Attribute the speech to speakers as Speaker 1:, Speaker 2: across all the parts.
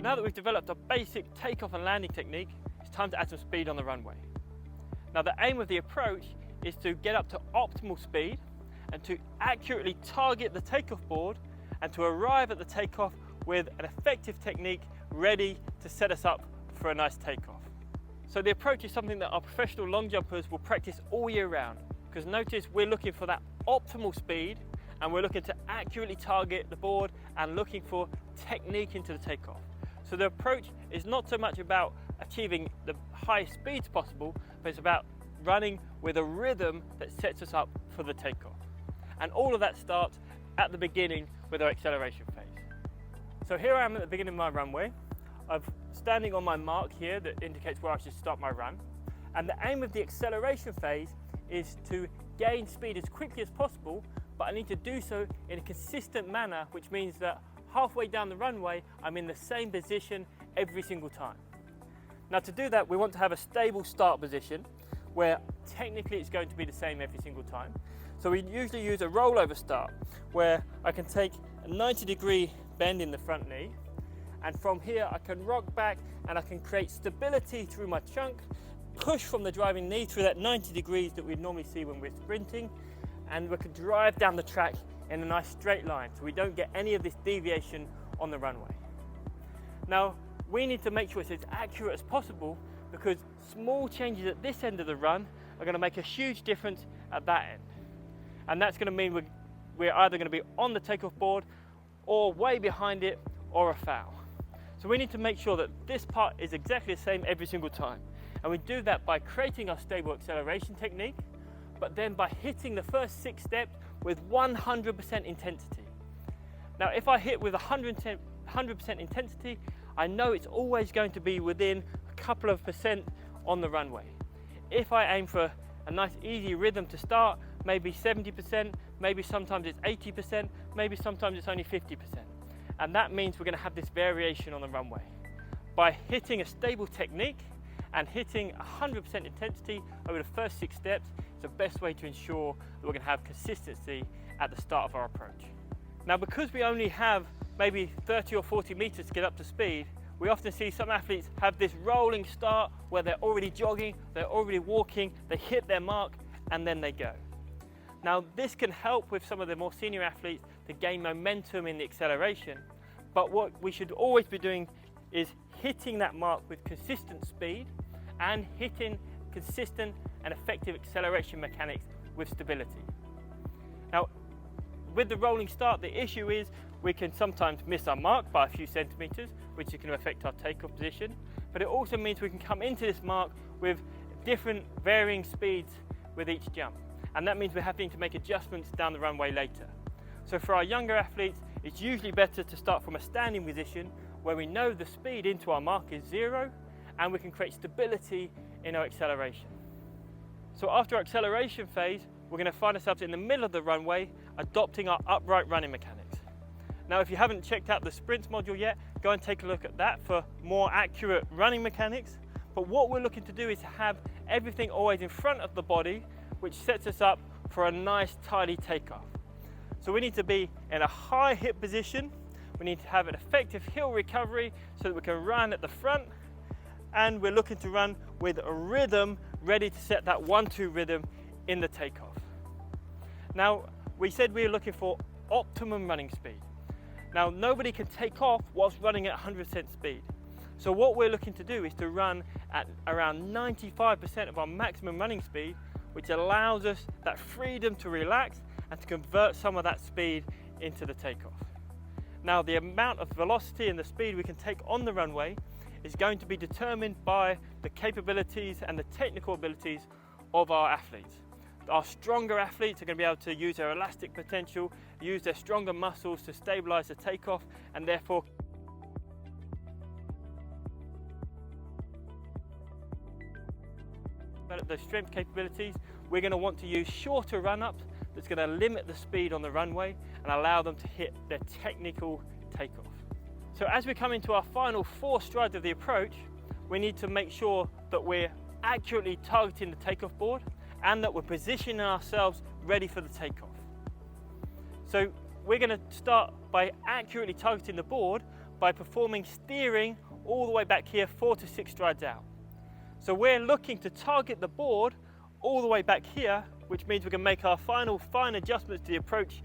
Speaker 1: So now that we've developed a basic takeoff and landing technique, it's time to add some speed on the runway. Now the aim of the approach is to get up to optimal speed and to accurately target the takeoff board and to arrive at the takeoff with an effective technique ready to set us up for a nice takeoff. So the approach is something that our professional long jumpers will practice all year round, because notice we're looking for that optimal speed and we're looking to accurately target the board and looking for technique into the takeoff. So the approach is not so much about achieving the highest speeds possible, but it's about running with a rhythm that sets us up for the takeoff. And all of that starts at the beginning with our acceleration phase. So here I am at the beginning of my runway. I'm standing on my mark here that indicates where I should start my run. And the aim of the acceleration phase is to gain speed as quickly as possible, but I need to do so in a consistent manner, which means that halfway down the runway, I'm in the same position every single time. Now to do that, we want to have a stable start position where technically it's going to be the same every single time. So we usually use a rollover start where I can take a 90-degree bend in the front knee, and from here I can rock back and I can create stability through my chunk, push from the driving knee through that 90 degrees that we'd normally see when we're sprinting, and we can drive down the track in a nice straight line so we don't get any of this deviation on the runway. Now we need to make sure it's as accurate as possible, because small changes at this end of the run are going to make a huge difference at that end. And that's going to mean we're either going to be on the takeoff board or way behind it or a foul. So we need to make sure that this part is exactly the same every single time. And we do that by creating our stable acceleration technique, but then by hitting the first 6 steps with 100% intensity. Now if I hit with 100% intensity, I know it's always going to be within a couple of percent on the runway. If I aim for a nice easy rhythm to start, maybe 70%, maybe sometimes it's 80%, maybe sometimes it's only 50%. And that means we're going to have this variation on the runway. By hitting a stable technique and hitting 100% intensity over the first 6 steps, it's the best way to ensure that we're going to have consistency at the start of our approach. Now because we only have maybe 30 or 40 meters to get up to speed, we often see some athletes have this rolling start where they're already jogging, they're already walking, they hit their mark and then they go. Now this can help with some of the more senior athletes to gain momentum in the acceleration, but what we should always be doing is hitting that mark with consistent speed and hitting consistent and effective acceleration mechanics with stability. Now with the rolling start, the issue is we can sometimes miss our mark by a few centimeters, which can affect our takeoff position, but it also means we can come into this mark with different varying speeds with each jump. And that means we're having to make adjustments down the runway later. So for our younger athletes, it's usually better to start from a standing position where we know the speed into our mark is 0 and we can create stability in our acceleration. So after our acceleration phase, we're going to find ourselves in the middle of the runway adopting our upright running mechanics. Now if you haven't checked out the sprints module yet, go and take a look at that for more accurate running mechanics. But what we're looking to do is have everything always in front of the body, which sets us up for a nice tidy takeoff. So we need to be in a high hip position, we need to have an effective heel recovery so that we can run at the front, and we're looking to run with a rhythm ready to set that 1-2 rhythm in the takeoff. Now we said we were looking for optimum running speed. Now nobody can take off whilst running at 100% speed. So what we're looking to do is to run at around 95% of our maximum running speed, which allows us that freedom to relax and to convert some of that speed into the takeoff. Now the amount of velocity and the speed we can take on the runway is going to be determined by the capabilities and the technical abilities of our athletes. Our stronger athletes are going to be able to use their elastic potential, use their stronger muscles to stabilize the takeoff, and therefore develop those strength capabilities. We're going to want to use shorter run-ups that's going to limit the speed on the runway and allow them to hit their technical takeoff. So as we come into our final 4 strides of the approach, we need to make sure that we're accurately targeting the takeoff board and that we're positioning ourselves ready for the takeoff. So we're going to start by accurately targeting the board by performing steering all the way back here 4 to 6 strides out. So we're looking to target the board all the way back here, which means we can make our final fine adjustments to the approach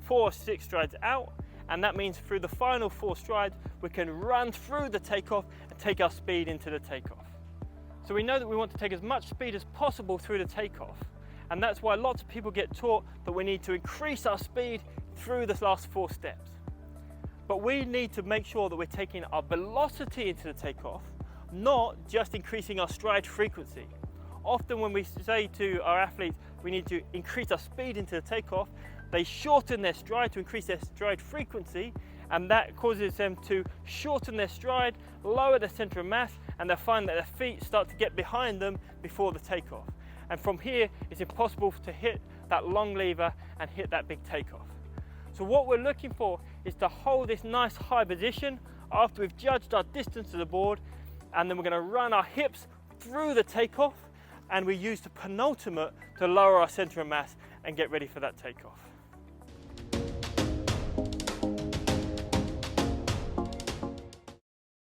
Speaker 1: 4 or 6 strides out, and that means through the final 4 strides we can run through the takeoff and take our speed into the takeoff. So we know that we want to take as much speed as possible through the takeoff, and that's why lots of people get taught that we need to increase our speed through the last 4 steps. But we need to make sure that we're taking our velocity into the takeoff, not just increasing our stride frequency. Often when we say to our athletes we need to increase our speed into the takeoff, they shorten their stride to increase their stride frequency, and that causes them to shorten their stride, lower their center of mass, and they'll find that their feet start to get behind them before the takeoff. And from here it's impossible to hit that long lever and hit that big takeoff. So what we're looking for is to hold this nice high position after we've judged our distance to the board, and then we're going to run our hips through the takeoff, and we use the penultimate to lower our center of mass and get ready for that takeoff.